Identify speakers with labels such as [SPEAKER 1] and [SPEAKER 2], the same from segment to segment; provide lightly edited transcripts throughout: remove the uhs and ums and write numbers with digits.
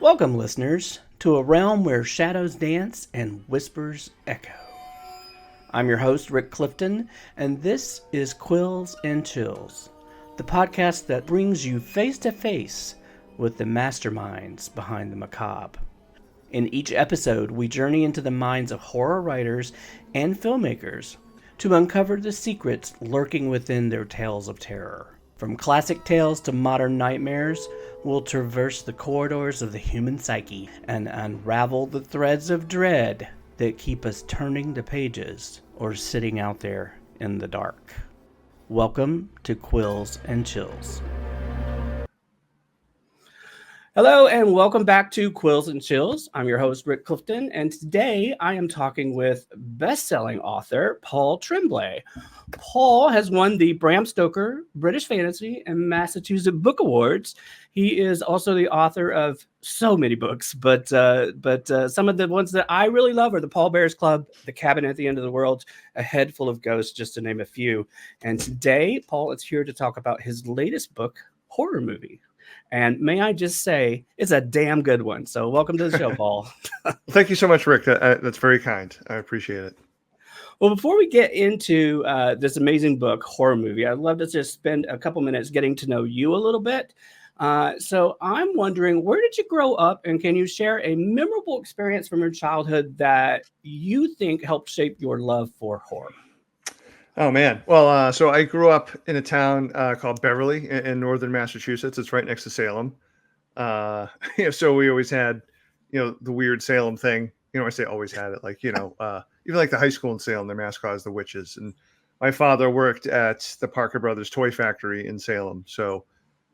[SPEAKER 1] Welcome, listeners, to a realm where shadows dance and whispers echo. I'm your host, Rick Clifton, and this is Quills and Chills, the podcast that brings you face to face with the masterminds behind the macabre. In each episode, we journey into the minds of horror writers and filmmakers to uncover the secrets lurking within their tales of terror. From classic tales to modern nightmares, we'll traverse the corridors of the human psyche and unravel the threads of dread that keep us turning the pages or sitting out there in the dark. Welcome to Quills and Chills. Hello and welcome back to Quills and Chills. I'm your host, Rick Clifton, and today I am talking with best-selling author Paul Tremblay. Paul has won the Bram Stoker, British Fantasy, and Massachusetts Book Awards. He is also the author of so many books, but some of the ones that I really love are The Pallbearers Club, The Cabin at the End of the World, A Head Full of Ghosts, just to name a few. And today, Paul is here to talk about his latest book, Horror Movie. And may I just say, it's a damn good one. So welcome to the show, Paul.
[SPEAKER 2] Thank you so much, Rick. That's very kind. I appreciate it.
[SPEAKER 1] Well, before we get into this amazing book, Horror Movie, I'd love to just spend a couple minutes getting to know you a little bit. So I'm wondering, where did you grow up? And can you share a memorable experience from your childhood that you think helped shape your love for horror?
[SPEAKER 2] Oh, man. Well, so I grew up in a town called Beverly in northern Massachusetts. It's right next to Salem. So we always had, the weird Salem thing. I say always had it, even like the high school in Salem, their mascot is the witches. And my father worked at the Parker Brothers toy factory in Salem. So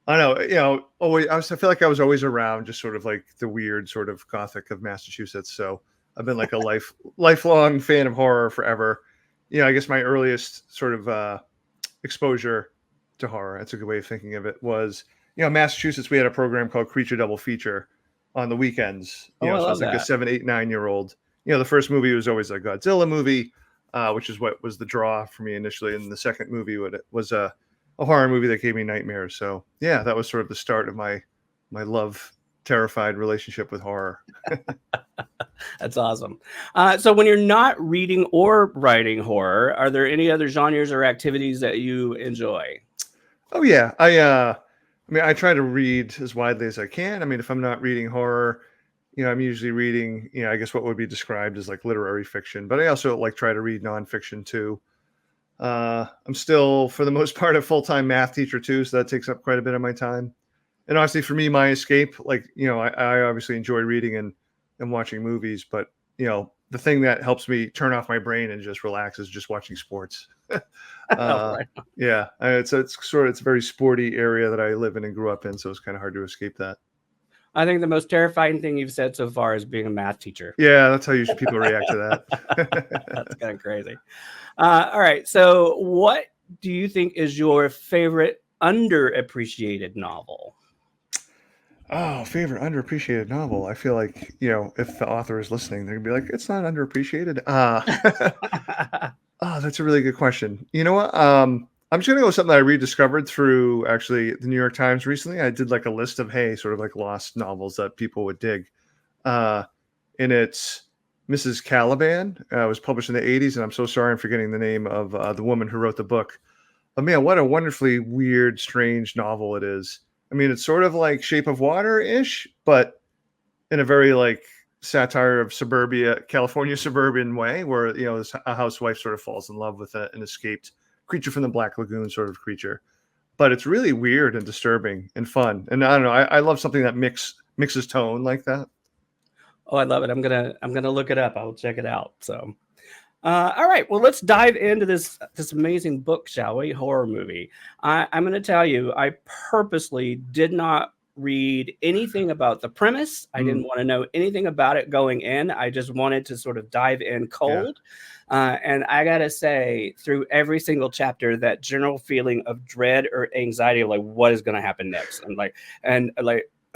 [SPEAKER 2] I don't know, always, I feel like I was always around just sort of like the weird sort of gothic of Massachusetts. So I've been like a lifelong fan of horror forever. I guess my earliest sort of exposure to horror, that's a good way of thinking of it, was, Massachusetts, we had a program called Creature Double Feature on the weekends.
[SPEAKER 1] I
[SPEAKER 2] So
[SPEAKER 1] love
[SPEAKER 2] it's like
[SPEAKER 1] that.
[SPEAKER 2] a 7, 8, 9-year-old. The first movie was always a Godzilla movie, which is what was the draw for me initially. And the second movie was a horror movie that gave me nightmares. So yeah, that was sort of the start of my love terrified relationship with horror.
[SPEAKER 1] That's awesome. So when you're not reading or writing horror, are there any other genres or activities that you enjoy?
[SPEAKER 2] Oh yeah. I try to read as widely as I can. If I'm not reading horror, I'm usually reading, I guess what would be described as like literary fiction, but I also try to read nonfiction too. I'm still, for the most part, a full-time math teacher too. So that takes up quite a bit of my time. And honestly, for me, my escape, I obviously enjoy reading and watching movies, but the thing that helps me turn off my brain and just relax is just watching sports.
[SPEAKER 1] Right.
[SPEAKER 2] Yeah, it's a very sporty area that I live in and grew up in, so it's kind of hard to escape that.
[SPEAKER 1] I think the most terrifying thing you've said so far is being a math teacher.
[SPEAKER 2] Yeah, that's how usually people react to that.
[SPEAKER 1] That's kind of crazy. All right. So what do you think is your favorite underappreciated novel?
[SPEAKER 2] Oh, favorite underappreciated novel. I feel like, if the author is listening, they're gonna be like, it's not underappreciated. Oh, that's a really good question. You know what? I'm just gonna go with something that I rediscovered through actually the New York Times recently. I did like a list of, sort of like lost novels that people would dig. And it's Mrs. Caliban. It was published in the 80s, and I'm so sorry I'm forgetting the name of the woman who wrote the book. But man, what a wonderfully weird, strange novel it is. It's sort of like Shape of Water-ish, but in a very like satire of suburbia, California suburban way, where a housewife sort of falls in love with an escaped creature from the Black Lagoon sort of creature. But it's really weird and disturbing and fun. And I don't know, I love something that mixes tone like that.
[SPEAKER 1] Oh, I love it. I'm gonna look it up. I'll check it out. So. All right, well, let's dive into this amazing book, shall we? Horror Movie. I'm going to tell you, I purposely did not read anything about the premise. I didn't want to know anything about it going in. I just wanted to sort of dive in cold. Yeah. And I got to say, through every single chapter, that general feeling of dread or anxiety of like, what is going to happen next? And like,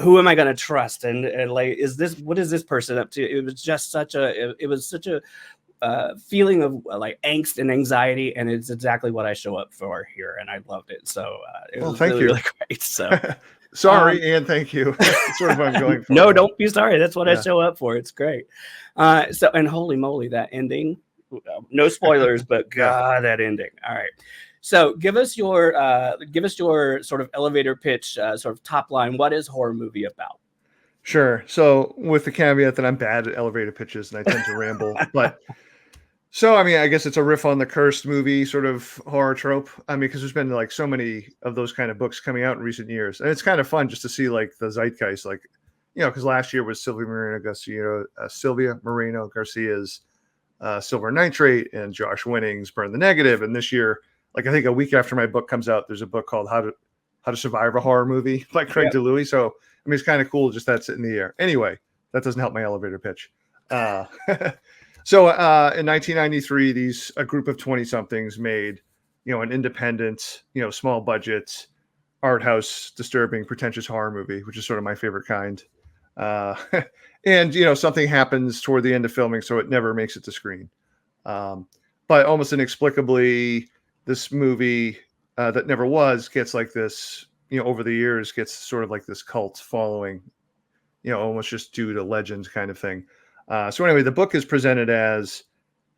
[SPEAKER 1] who am I going to trust? And like, what is this person up to? It was just such a feeling of like angst and anxiety, and it's exactly what I show up for here, and I loved it. So it was
[SPEAKER 2] thank
[SPEAKER 1] really,
[SPEAKER 2] you.
[SPEAKER 1] really great. So
[SPEAKER 2] Sorry and thank you. That's sort of what I'm going for.
[SPEAKER 1] No, don't be sorry. That's what I show up for. It's great. So, and holy moly, that ending. No spoilers, but God, that ending. All right. So give us your sort of elevator pitch, sort of top line. What is horror movie about?
[SPEAKER 2] Sure. So with the caveat that I'm bad at elevator pitches and I tend to ramble, but so, I mean, I guess it's a riff on the cursed movie sort of horror trope. I mean, because there's been like so many of those kind of books coming out in recent years. And it's kind of fun just to see like the zeitgeist, like, because last year was Sylvia Moreno Garcia's Silver Nitrate and Josh Winning's Burn the Negative. And this year, like I think a week after my book comes out, there's a book called How to Survive a Horror Movie by Craig DeLuey. So, I mean, it's kind of cool just that's in the air. Anyway, that doesn't help my elevator pitch. So in 1993, a group of 20-somethings made, an independent, small budget, art house, disturbing, pretentious horror movie, which is sort of my favorite kind. And, something happens toward the end of filming, so it never makes it to screen. But almost inexplicably, this movie that never was gets like this, over the years, gets sort of like this cult following, almost just due to legend kind of thing. So anyway, the book is presented as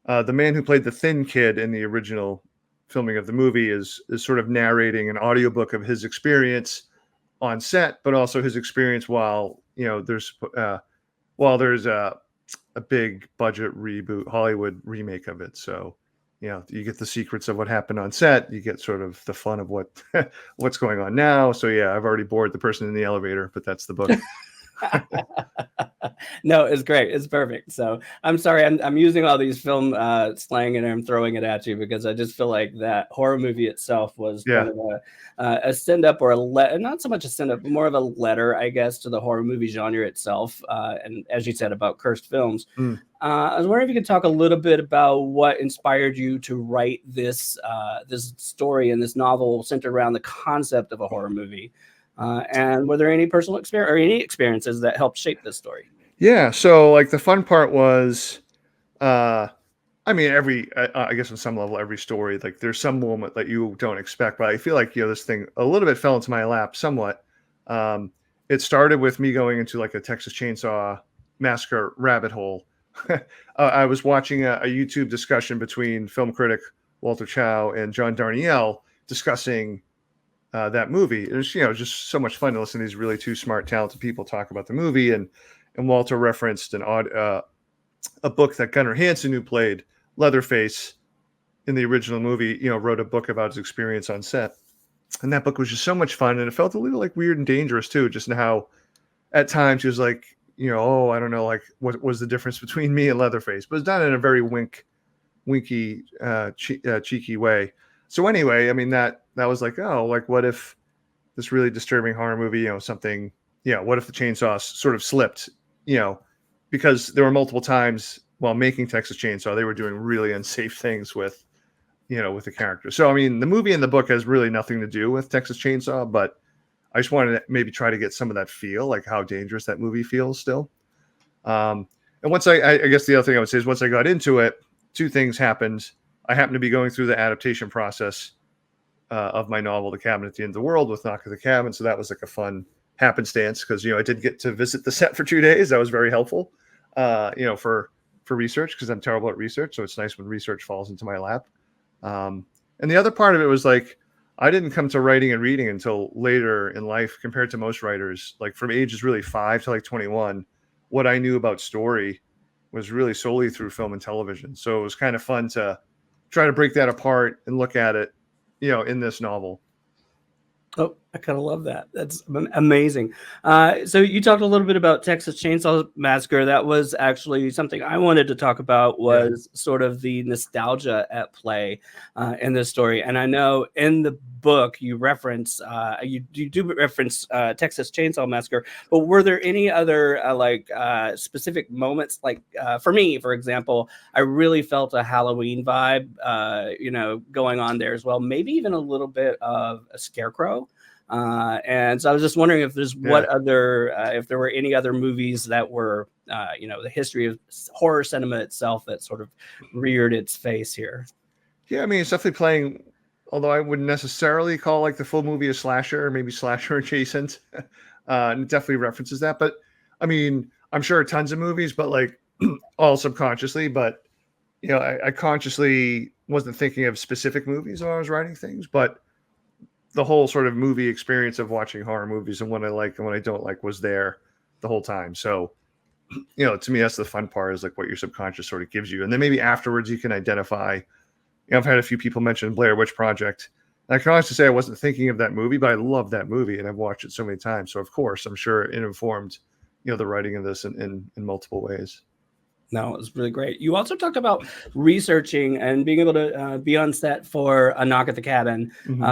[SPEAKER 2] the man who played the thin kid in the original filming of the movie is sort of narrating an audiobook of his experience on set, but also his experience while there's a big budget reboot Hollywood remake of it. So you get the secrets of what happened on set. You get sort of the fun of what's going on now. So yeah, I've already bored the person in the elevator, but that's the book.
[SPEAKER 1] No, it's great. It's perfect. So I'm sorry. I'm using all these film slang and I'm throwing it at you because I just feel like that horror movie itself was kind of a send up or not so much a send up, but more of a letter, I guess, to the horror movie genre itself. And as you said about cursed films, I was wondering if you could talk a little bit about what inspired you to write this story and this novel centered around the concept of a horror movie. And were there any personal experience or any experiences that helped shape this story?
[SPEAKER 2] Yeah. So like the fun part was, I mean, I guess on some level, every story, like there's some moment that you don't expect, but I feel like, this thing a little bit fell into my lap somewhat. It started with me going into like a Texas Chainsaw Massacre rabbit hole. I was watching a YouTube discussion between film critic Walter Chow and John Darnielle discussing that movie. It was, just so much fun to listen to these really two smart, talented people talk about the movie. And Walter referenced a book that Gunnar Hansen, who played Leatherface in the original movie, wrote a book about his experience on set. And that book was just so much fun. And it felt a little like weird and dangerous too, just in how at times he was like, I don't know, like what was the difference between me and Leatherface, but it's done in a very winky, cheeky way. So anyway, I mean, that was like, oh, like what if this really disturbing horror movie, something, what if the chainsaw sort of slipped, because there were multiple times while making Texas Chainsaw, they were doing really unsafe things with the character. So, I mean, the movie and the book has really nothing to do with Texas Chainsaw, but I just wanted to maybe try to get some of that feel, like how dangerous that movie feels still. And once I guess the other thing I would say is once I got into it, two things happened. I happened to be going through the adaptation process of my novel, The Cabin at the End of the World, with Knock at the Cabin. So that was like a fun happenstance because, I did get to visit the set for 2 days. That was very helpful, for research because I'm terrible at research. So it's nice when research falls into my lap. And the other part of it was like, I didn't come to writing and reading until later in life compared to most writers, like from ages really 5 to like 21. What I knew about story was really solely through film and television. So it was kind of fun to try to break that apart and look at it, in this novel.
[SPEAKER 1] Oh, I kind of love that. That's amazing. So you talked a little bit about Texas Chainsaw Massacre. That was actually something I wanted to talk about was sort of the nostalgia at play in this story. And I know in the book you reference, you do reference Texas Chainsaw Massacre, but were there any other specific moments? Like for me, for example, I really felt a Halloween vibe, going on there as well. Maybe even a little bit of a Scarecrow. And so I was just wondering if there's if there were any other movies that were, the history of horror cinema itself that sort of reared its face here.
[SPEAKER 2] Yeah, I mean, it's definitely playing although I wouldn't necessarily call like the full movie a slasher, or maybe slasher adjacent. And it definitely references that. But I mean, I'm sure tons of movies, but like all subconsciously. But I consciously wasn't thinking of specific movies when I was writing things, but the whole sort of movie experience of watching horror movies and what I like and what I don't like was there the whole time. So, to me, that's the fun part, is like what your subconscious sort of gives you. And then maybe afterwards you can identify, I've had a few people mention Blair Witch Project. And I can honestly say I wasn't thinking of that movie, but I love that movie and I've watched it so many times. So of course, I'm sure it informed, the writing of this in multiple ways.
[SPEAKER 1] No, it was really great. You also talked about researching and being able to be on set for A Knock at the Cabin.
[SPEAKER 2] Mm-hmm.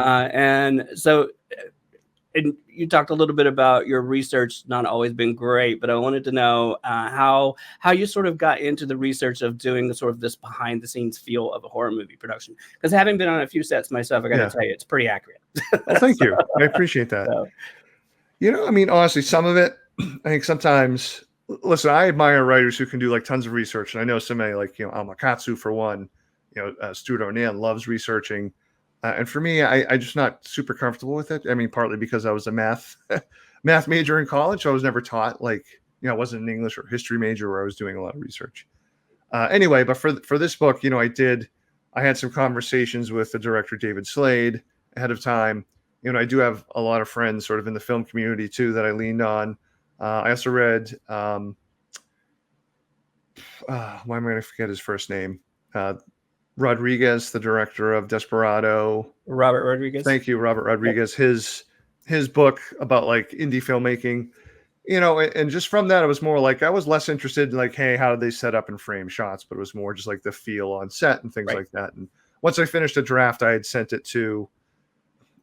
[SPEAKER 1] And you talked a little bit about your research not always been great, but I wanted to know how you sort of got into the research of doing the sort of this behind the scenes feel of a horror movie production. Because having been on a few sets myself, I got to tell you, it's pretty accurate.
[SPEAKER 2] Well, thank you. I appreciate that. I mean, honestly, some of it, I think sometimes, listen, I admire writers who can do like tons of research. And I know so many, like, Al Makatsu for one, Stuart O'Neill loves researching. And for me, I'm just not super comfortable with it. I mean, partly because I was a math major in college. So I was never taught, like, I wasn't an English or history major where I was doing a lot of research. Anyway, but for this book, I had some conversations with the director, David Slade, ahead of time. I do have a lot of friends sort of in the film community too that I leaned on. I also read, why am I going to forget his first name? Rodriguez, the director of Desperado.
[SPEAKER 1] Robert Rodriguez.
[SPEAKER 2] Thank you, Robert Rodriguez. Yep. His book about like indie filmmaking, and just from that, it was more like I was less interested in like, hey, how did they set up and frame shots? But it was more just like the feel on set and things like that. And once I finished a draft, I had sent it to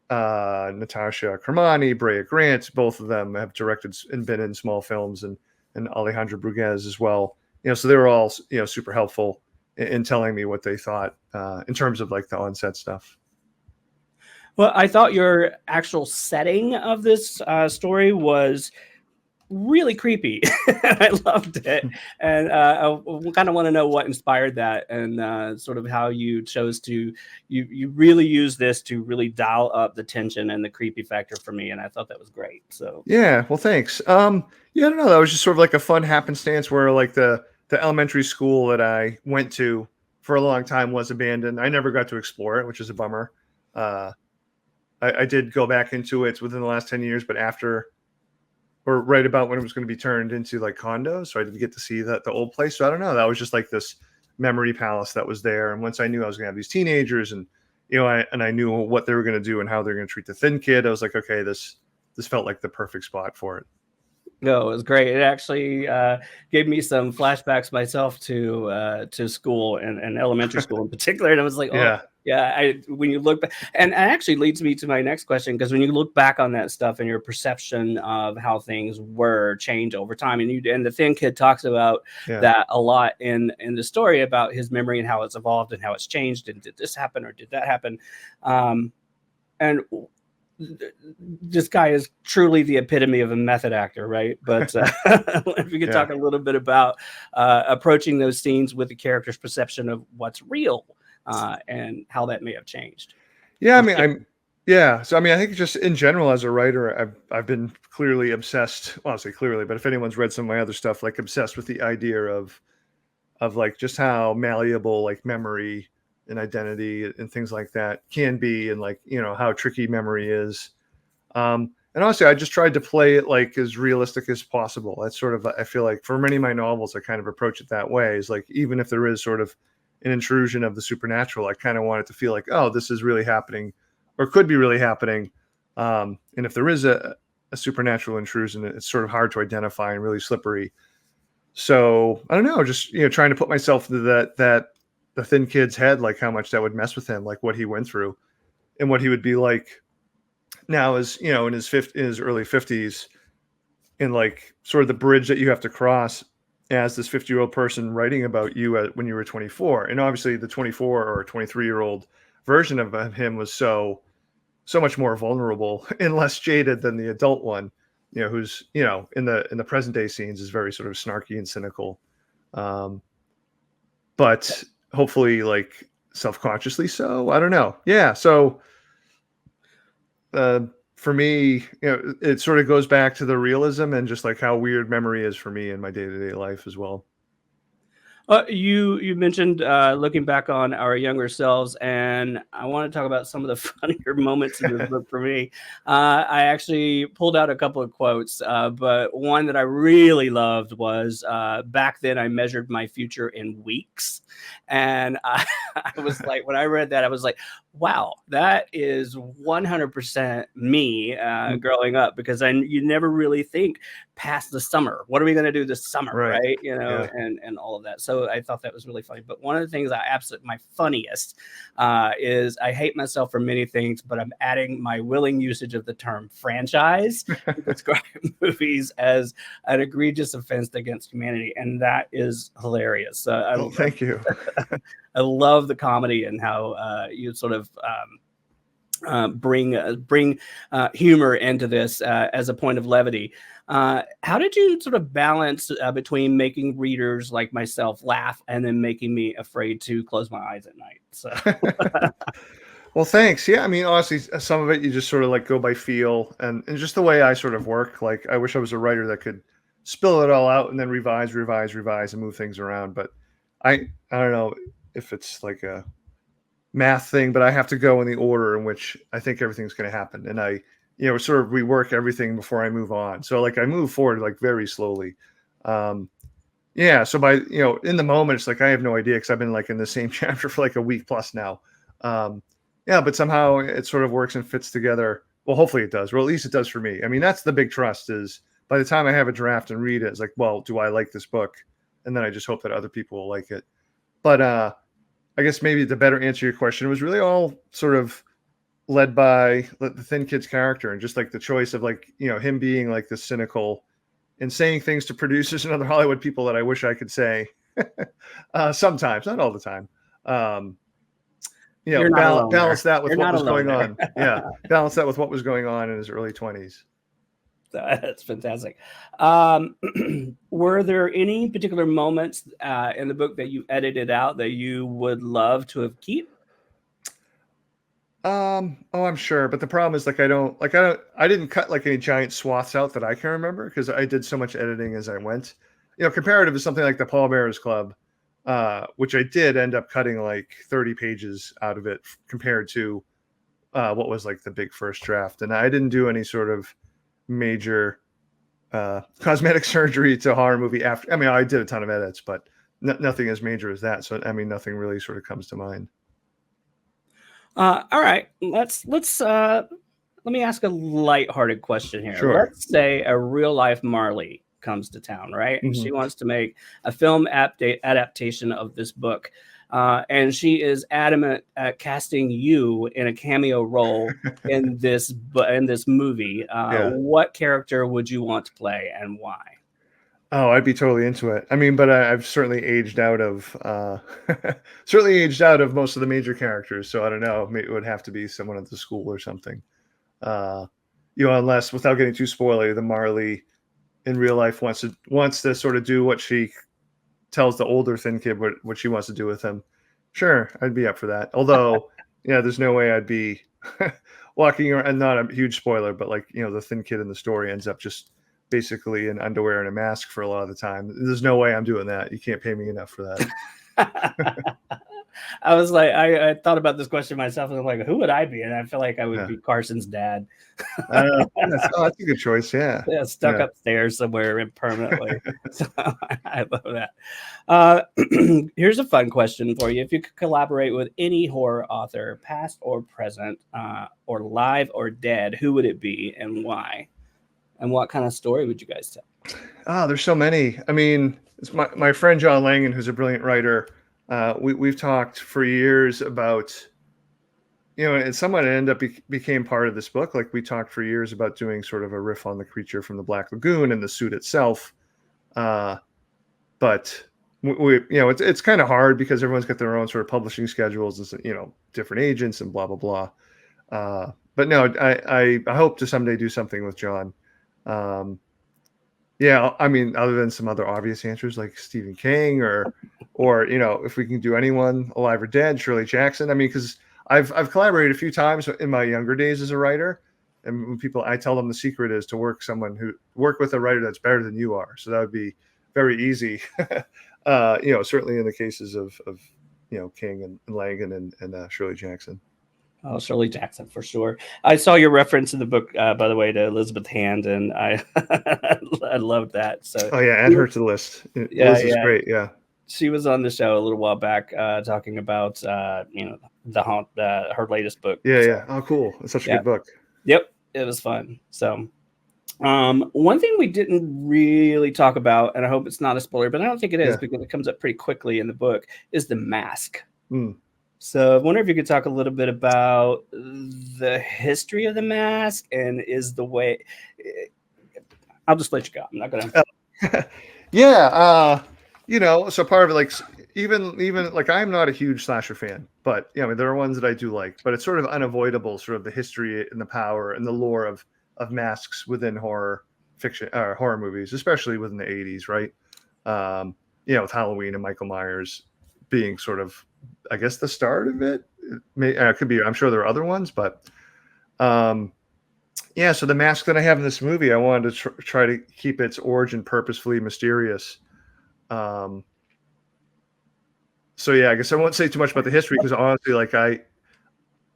[SPEAKER 2] Natasha Kermani, Brea Grant. Both of them have directed and been in small films, and Alejandra Bruguez as well. So they were all super helpful in telling me what they thought in terms of like the on-set stuff.
[SPEAKER 1] Well, I thought your actual setting of this story was really creepy. I loved it. And I kind of want to know what inspired that, and sort of how you chose to, you really use this to really dial up the tension and the creepy factor for me. And I thought that was great. So
[SPEAKER 2] yeah, well, thanks. I don't know. That was just sort of like a fun happenstance where like the elementary school that I went to for a long time was abandoned. I never got to explore it, which is a bummer. I did go back into it within the last 10 years, but after, or right about when it was going to be turned into like condos. So I didn't get to see the old place. So I don't know. That was just like this memory palace that was there. And once I knew I was going to have these teenagers and, I knew what they were going to do and how they're going to treat the thin kid, I was like, okay, this felt like the perfect spot for it.
[SPEAKER 1] No, it was great. It actually gave me some flashbacks myself to school and elementary school in particular. And I was like, oh, yeah. When you look back, and it actually leads me to my next question, because when you look back on that stuff and your perception of how things were change over time, and the thin kid talks about that a lot in the story about his memory and how it's evolved and how it's changed, and did this happen or did that happen, and this guy is truly the epitome of a method actor, right? But if you could talk a little bit about approaching those scenes with the character's perception of what's real and how that may have changed.
[SPEAKER 2] Yeah, I mean, So, I mean, I think just in general as a writer, I've been clearly obsessed. Well, I'll say clearly, but if anyone's read some of my other stuff, like obsessed with the idea of like just how malleable like memory and identity and things like that can be, and like, how tricky memory is. And honestly, I just tried to play it like as realistic as possible. That's sort of, I feel like for many of my novels, I kind of approach it that way, is like, even if there is sort of an intrusion of the supernatural, I kind of want it to feel like, oh, this is really happening, or could be really happening. And if there is a supernatural intrusion, it's sort of hard to identify and really slippery. So I don't know, just, trying to put myself into that the thin kid's head, like how much that would mess with him, like what he went through and what he would be like now, as in his early 50s, in like sort of the bridge that you have to cross as this 50-year-old person writing about you when you were 24. And obviously the 24 or 23-year-old version of him was so much more vulnerable and less jaded than the adult one, who's, in the present day scenes is very sort of snarky and cynical. But hopefully, like, self-consciously so. I don't know. Yeah. So for me, it sort of goes back to the realism and just like how weird memory is for me in my day-to-day life as well.
[SPEAKER 1] You mentioned looking back on our younger selves, and I want to talk about some of the funnier moments in this book for me. I actually pulled out a couple of quotes, but one that I really loved was back then I measured my future in weeks. And I was like, when I read that, I was like, wow, that is 100% me growing up, because you never really think past the summer. What are we going to do this summer,
[SPEAKER 2] Right.
[SPEAKER 1] right?
[SPEAKER 2] Yeah.
[SPEAKER 1] And all of that. So I thought that was really funny. But one of the things my funniest is I hate myself for many things, but I'm adding my willing usage of the term franchise to describe movies as an egregious offense against humanity, and that is hilarious.
[SPEAKER 2] Thank you.
[SPEAKER 1] I love the comedy and how you sort of bring humor into this as a point of levity. How did you sort of balance between making readers like myself laugh and then making me afraid to close my eyes at night? So,
[SPEAKER 2] Well, thanks. Yeah, I mean, honestly, some of it you just sort of like go by feel and just the way I sort of work. Like, I wish I was a writer that could spill it all out and then revise, and move things around. But I don't know if it's like a math thing, but I have to go in the order in which I think everything's going to happen, and I sort of rework everything before I move on. So like I move forward like very slowly. Yeah. So by in the moment, it's like I have no idea because I've been like in the same chapter for like a week plus now. Yeah, but somehow it sort of works and fits together. Well, hopefully it does, or at least it does for me. I mean, that's the big trust is by the time I have a draft and read it, it's like, well, do I like this book? And then I just hope that other people will like it. But I guess maybe to better answer your question, it was really all sort of led by the Thin Kid's character and just like the choice of like, him being like this cynical and saying things to producers and other Hollywood people that I wish I could say sometimes, not all the time.
[SPEAKER 1] you're not alone there.
[SPEAKER 2] Balance that with
[SPEAKER 1] You're
[SPEAKER 2] what
[SPEAKER 1] not
[SPEAKER 2] was
[SPEAKER 1] alone
[SPEAKER 2] going
[SPEAKER 1] there.
[SPEAKER 2] on. Yeah. Balance that with what was going on in his early 20s.
[SPEAKER 1] That's fantastic. Were there any particular moments in the book that you edited out that you would love to have kept?
[SPEAKER 2] Oh, I'm sure, but the problem is like I didn't cut like any giant swaths out that I can remember because I did so much editing as I went. Comparative to something like the Pallbearers Club, which I did end up cutting like 30 pages out of it compared to what was like the big first draft, and I didn't do any sort of major cosmetic surgery to a horror movie after. I mean, I did a ton of edits, but nothing as major as that. So I mean, nothing really sort of comes to mind.
[SPEAKER 1] All right, let me ask a lighthearted question here.
[SPEAKER 2] Sure.
[SPEAKER 1] Let's say a real life Marley comes to town, right?
[SPEAKER 2] Mhm.
[SPEAKER 1] She wants to make a film adaptation of this book, and she is adamant at casting you in a cameo role in this movie.
[SPEAKER 2] Yeah.
[SPEAKER 1] What character would you want to play and why?
[SPEAKER 2] Oh, I'd be totally into it. I mean, but I've certainly aged out of certainly aged out of most of the major characters. So I don't know. Maybe it would have to be someone at the school or something. Uh, unless without getting too spoilery, the Marley in real life wants to sort of do what she tells the older Thin Kid what she wants to do with him. Sure, I'd be up for that. Although, there's no way I'd be walking around. And not a huge spoiler, but like the Thin Kid in the story ends up just basically in underwear and a mask for a lot of the time. There's no way I'm doing that. You can't pay me enough for that.
[SPEAKER 1] I was like, I thought about this question myself, and I'm like, who would I be? And I feel like I would be Carson's dad.
[SPEAKER 2] That's a good choice. Yeah,
[SPEAKER 1] stuck upstairs somewhere permanently. So I love that. Here's a fun question for you: if you could collaborate with any horror author, past or present, or live or dead, who would it be and why? And what kind of story would you guys tell?
[SPEAKER 2] Oh, there's so many. I mean, it's my friend John Langan, who's a brilliant writer. We've talked for years about, and someone ended up became part of this book. Like we talked for years about doing sort of a riff on the creature from the Black Lagoon and the suit itself. But it's kind of hard because everyone's got their own sort of publishing schedules and, different agents and blah, blah, blah. But no, I hope to someday do something with John. Yeah, I mean, other than some other obvious answers like Stephen King or if we can do anyone alive or dead, Shirley Jackson. I mean, because I've collaborated a few times in my younger days as a writer, and when I tell them the secret is to work with a writer that's better than you are. So that would be very easy. Certainly in the cases of King and Langan and Shirley Jackson.
[SPEAKER 1] Oh, Shirley Jackson for sure. I saw your reference in the book, by the way, to Elizabeth Hand, and I I loved that. So
[SPEAKER 2] Oh yeah, add her to the list.
[SPEAKER 1] yeah,
[SPEAKER 2] Liz is great. Yeah.
[SPEAKER 1] she was on the show a little while back, talking about her latest book.
[SPEAKER 2] Yeah,
[SPEAKER 1] So,
[SPEAKER 2] yeah. Oh, cool. It's such a
[SPEAKER 1] yeah,
[SPEAKER 2] good book.
[SPEAKER 1] yep, it was fun. So, one thing we didn't really talk about, and I hope it's not a spoiler, but I don't think it is
[SPEAKER 2] Yeah.
[SPEAKER 1] because it comes up pretty quickly in the book, is the mask.
[SPEAKER 2] Mm.
[SPEAKER 1] So I wonder if you could talk a little bit about the history of the mask and is the way. I'll just let you go. I'm not gonna.
[SPEAKER 2] Yeah, so part of it, like even like I'm not a huge slasher fan, but I mean there are ones that I do like, but it's sort of unavoidable, sort of the history and the power and the lore of masks within horror fiction or horror movies, especially within the 80s, right? With Halloween and Michael Myers being sort of, I guess, the start of it. It could be. I'm sure there are other ones, but yeah. So the mask that I have in this movie, I wanted to try to keep its origin purposefully mysterious. So yeah, I guess I won't say too much about the history because honestly, like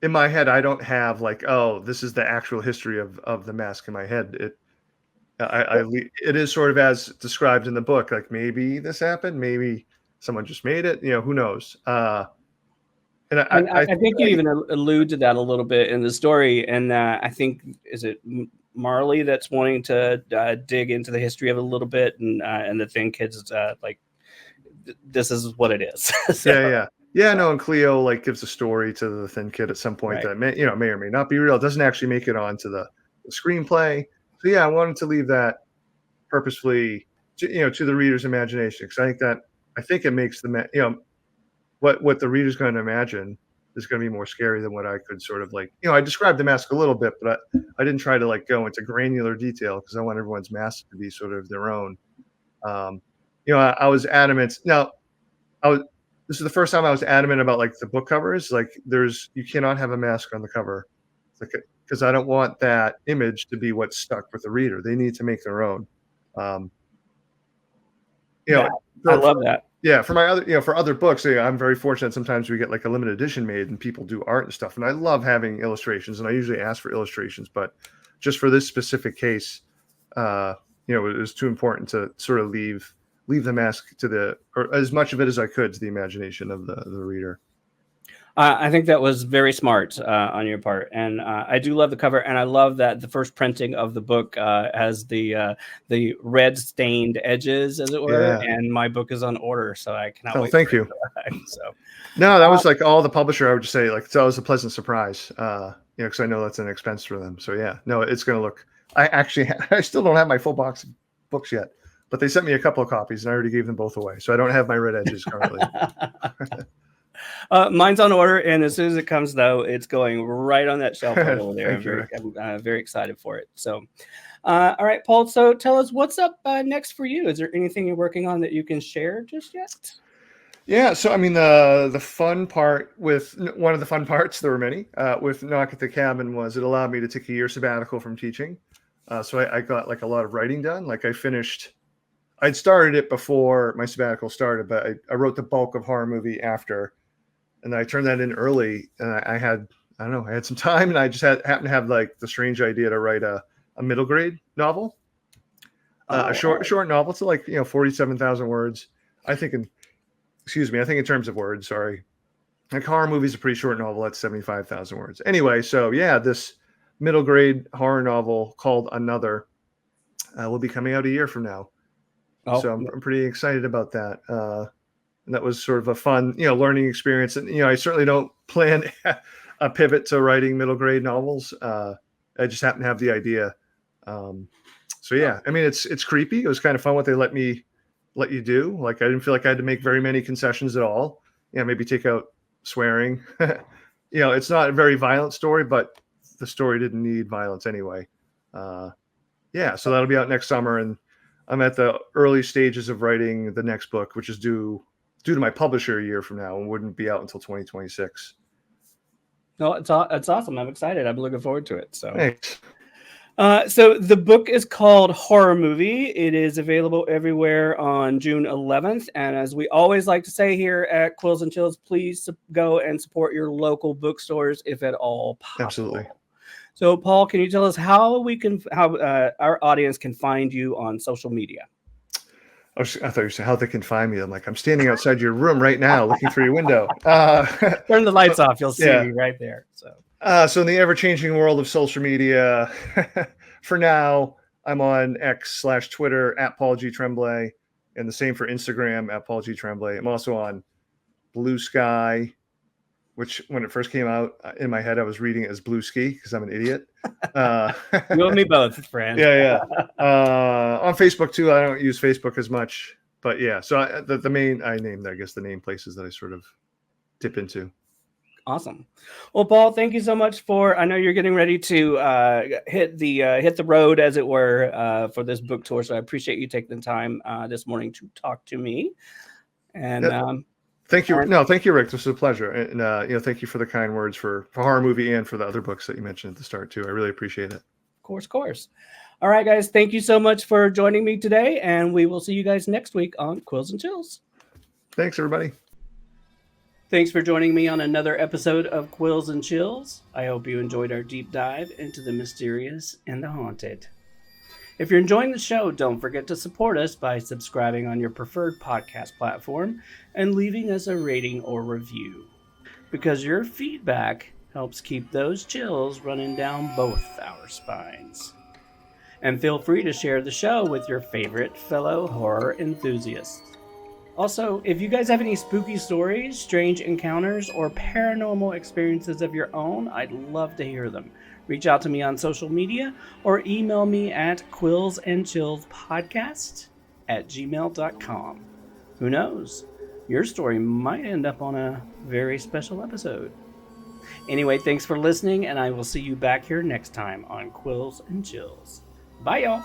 [SPEAKER 2] in my head, I don't have like, oh, this is the actual history of the mask in my head. It is sort of as described in the book. Like maybe this happened, maybe someone just made it. Who knows? And
[SPEAKER 1] I think you even allude to that a little bit in the story, and I think is it Marley that's wanting to dig into the history of it a little bit, and the Thin Kids like this is what it is. So,
[SPEAKER 2] yeah. No, and Cleo like gives a story to the Thin Kid at some point
[SPEAKER 1] right.
[SPEAKER 2] that may or may not be real. It doesn't actually make it onto the screenplay. So yeah, I wanted to leave that purposefully, to the reader's imagination, because I think it makes what the reader's going to imagine is going to be more scary than what I could sort of like. I described the mask a little bit, but I didn't try to like go into granular detail because I want everyone's mask to be sort of their own. I was adamant. Now, this is the first time I was adamant about like the book covers. Like, you cannot have a mask on the cover, because I don't want that image to be what's stuck with the reader. They need to make their own.
[SPEAKER 1] I love that.
[SPEAKER 2] Yeah, for my other, for other books, I'm very fortunate. Sometimes we get like a limited edition made, and people do art and stuff, and I love having illustrations, and I usually ask for illustrations. But just for this specific case, it was too important to sort of leave the mask or as much of it as I could to the imagination of the reader.
[SPEAKER 1] I think that was very smart on your part, and I do love the cover, and I love that the first printing of the book has the red stained edges, as it were.
[SPEAKER 2] Yeah.
[SPEAKER 1] And my book is on order, so I cannot wait.
[SPEAKER 2] Thank you.
[SPEAKER 1] So,
[SPEAKER 2] no, that was like all the publisher. I would just say like it's always a pleasant surprise, because I know that's an expense for them. So yeah, no, it's going to look. I still don't have my full box of books yet, but they sent me a couple of copies, and I already gave them both away. So I don't have my red edges currently.
[SPEAKER 1] Mine's on order, and as soon as it comes, though, it's going right on that shelf right over there. I'm very excited for it. So, all right, Paul. So tell us what's up next for you. Is there anything you're working on that you can share just yet?
[SPEAKER 2] Yeah, so I mean the fun part with one of the fun parts, there were many, with Knock at the Cabin was it allowed me to take a year sabbatical from teaching. So I got like a lot of writing done. Like I'd started it before my sabbatical started, but I wrote the bulk of Horror Movie after. And I turned that in early, and I had some time, and I just happened to have like the strange idea to write a middle grade novel, a short novel to like 47,000 words. I think in terms of words. Sorry, like Horror Movie is a pretty short novel. That's 75,000 words. Anyway, so yeah, this middle grade horror novel called Another will be coming out a year from now. So I'm pretty excited about that. And that was sort of a fun, learning experience. And, I certainly don't plan a pivot to writing middle grade novels. I just happened to have the idea. So yeah, I mean, it's creepy. It was kind of fun what they let you do. Like, I didn't feel like I had to make very many concessions at all. Maybe take out swearing. It's not a very violent story, but the story didn't need violence anyway. So that'll be out next summer. And I'm at the early stages of writing the next book, which is due to my publisher a year from now and wouldn't be out until 2026.
[SPEAKER 1] No, it's awesome. I'm excited. I'm looking forward to it. So
[SPEAKER 2] Thanks.
[SPEAKER 1] So the book is called Horror Movie. It is available everywhere on June 11th. And as we always like to say here at Quills and Chills, please go and support your local bookstores if at all possible.
[SPEAKER 2] Absolutely.
[SPEAKER 1] So, Paul, can you tell us how our audience can find you on social media?
[SPEAKER 2] I thought you were saying how they can find me. I'm like, I'm standing outside your room right now looking through your window.
[SPEAKER 1] Turn the lights off. You'll see me right there.
[SPEAKER 2] So in the ever-changing world of social media, for now, I'm on X/Twitter at Paul G. Tremblay, and the same for Instagram at Paul G. Tremblay. I'm also on Bluesky, which when it first came out in my head, I was reading it as Bluesky because I'm an idiot.
[SPEAKER 1] You and me both, friend.
[SPEAKER 2] Yeah. On Facebook too. I don't use Facebook as much, but yeah. So the main I named, I guess, the name places that I sort of dip into.
[SPEAKER 1] Awesome. Well, Paul, thank you so much I know you're getting ready to hit the road, as it were, for this book tour. So I appreciate you taking the time this morning to talk to me. And
[SPEAKER 2] thank you. No, thank you, Rick. This was a pleasure. And thank you for the kind words for Horror Movie and for the other books that you mentioned at the start too. I really appreciate it.
[SPEAKER 1] Of course. All right, guys. Thank you so much for joining me today, and we will see you guys next week on Quills and Chills.
[SPEAKER 2] Thanks, everybody.
[SPEAKER 1] Thanks for joining me on another episode of Quills and Chills. I hope you enjoyed our deep dive into the mysterious and the haunted. If you're enjoying the show, don't forget to support us by subscribing on your preferred podcast platform and leaving us a rating or review, because your feedback helps keep those chills running down both our spines. And feel free to share the show with your favorite fellow horror enthusiasts. Also, if you guys have any spooky stories, strange encounters, or paranormal experiences of your own, I'd love to hear them. Reach out to me on social media or email me at quillsandchillspodcast@gmail.com. Who knows? Your story might end up on a very special episode. Anyway, thanks for listening, and I will see you back here next time on Quills and Chills. Bye, y'all.